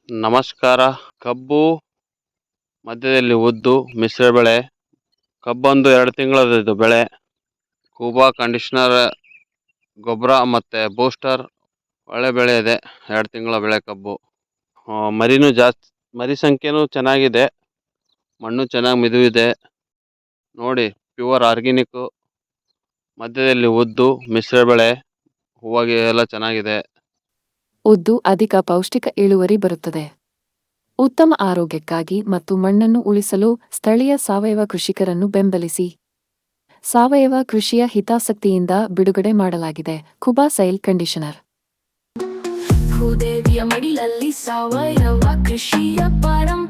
ನಮಸ್ಕಾರ. ಕಬ್ಬು ಮಧ್ಯದಲ್ಲಿ ಉದ್ದು ಮಿಶ್ರ ಬೆಳೆ. ಕಬ್ಬೊಂದು 2 ತಿಂಗಳದ್ದು ಬೆಳೆ. ಕೂಬಾ ಕಂಡೀಷನರ್ ಗೊಬ್ಬರ ಮತ್ತು ಬೂಸ್ಟರ್ ಒಳ್ಳೆ ಬೆಳೆ ಇದೆ. 2 ತಿಂಗಳ ಬೆಳೆ ಕಬ್ಬು. ಮರಿನೂ ಜಾಸ್ತಿ, ಮರಿ ಸಂಖ್ಯೆನೂ ಚೆನ್ನಾಗಿದೆ. ಮಣ್ಣು ಚೆನ್ನಾಗಿ ಮಿದುವಿದೆ. ನೋಡಿ, ಪ್ಯೂರ್ ಆರ್ಗ್ಯಾನಿಕ್ಕು. ಮಧ್ಯದಲ್ಲಿ ಉದ್ದು ಮಿಶ್ರ ಬೆಳೆ. ಹೂವಾಗಿ ಎಲ್ಲ ಚೆನ್ನಾಗಿದೆ. ಉದ್ದು ಅಧಿಕ ಪೌಷ್ಟಿಕ ಇಳುವರಿ ಬರುತ್ತದೆ. ಉತ್ತಮ ಆರೋಗ್ಯಕ್ಕಾಗಿ ಮತ್ತು ಮಣ್ಣನ್ನು ಉಳಿಸಲು ಸ್ಥಳೀಯ ಸಾವಯವ ಕೃಷಿಕರನ್ನು ಬೆಂಬಲಿಸಿ. ಸಾವಯವ ಕೃಷಿಯ ಹಿತಾಸಕ್ತಿಯಿಂದ ಬಿಡುಗಡೆ ಮಾಡಲಾಗಿದೆ. Khuba sail conditioner. ಭೂದೇವಿಯ ಮಡಿಲಲ್ಲಿ ಸಾವಯವ ಕೃಷಿಯ ಪಾರಂಪರ್ಯ.